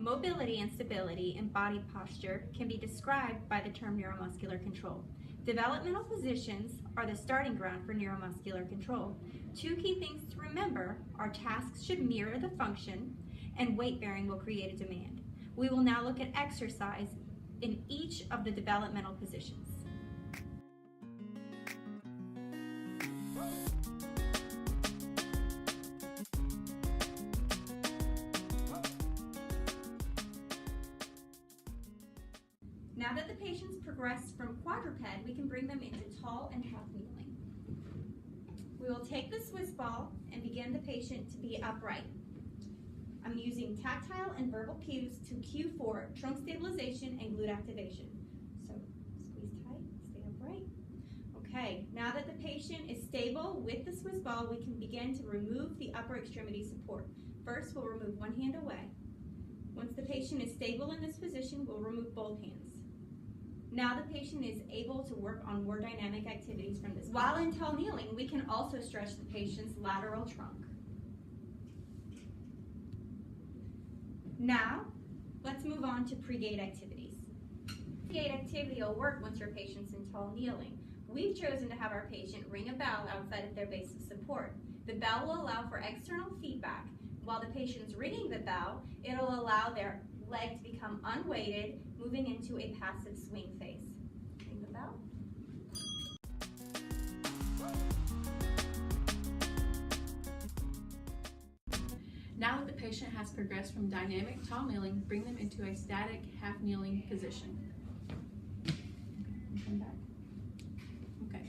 Mobility and stability in body posture can be described by the term neuromuscular control. Developmental positions are the starting ground for neuromuscular control. Two key things to remember are tasks should mirror the function and weight bearing will create a demand. We will now look at exercise in each of the developmental positions. Now that the patient's progressed from quadruped, we can bring them into tall and half kneeling. We will take the Swiss ball and begin the patient to be upright. I'm using tactile and verbal cues to cue for trunk stabilization and glute activation. So squeeze tight, stay upright. Okay, now that the patient is stable with the Swiss ball, we can begin to remove the upper extremity support. First, we'll remove one hand away. Once the patient is stable in this position, we'll remove both hands. Now the patient is able to work on more dynamic activities from this. While in tall kneeling, we can also stretch the patient's lateral trunk. Now, let's move on to pre-gait activities. Pre-gait activity will work once your patient's in tall kneeling. We've chosen to have our patient ring a bell outside of their base of support. The bell will allow for external feedback. While the patient's ringing the bell, it'll allow their leg to become unweighted, moving into a passive swing phase. Ring the bell. Now that the patient has progressed from dynamic tall kneeling, bring them into a static half kneeling position. Come back. Okay.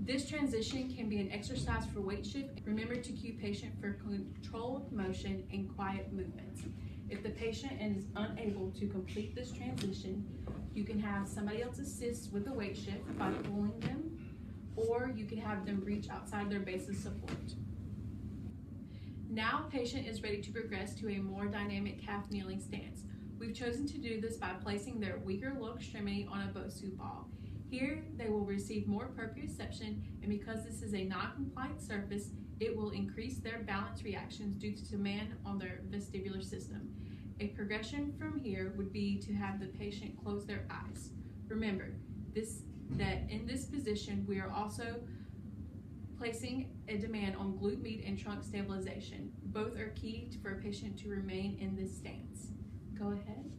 This transition can be an exercise for weight shift. Remember to cue patient for controlled motion and quiet movements. If the patient is unable to complete this transition, you can have somebody else assist with the weight shift by pulling them, or you can have them reach outside their base of support. Now patient is ready to progress to a more dynamic half kneeling stance. We've chosen to do this by placing their weaker lower extremity on a Bosu ball. Here they will receive more proprioception, and because this is a non-compliant surface, it will increase their balance reactions due to demand on their vestibular system. A progression from here would be to have the patient close their eyes. Remember that in this position we are also placing a demand on glute med and trunk stabilization. Both are key for a patient to remain in this stance. Go ahead.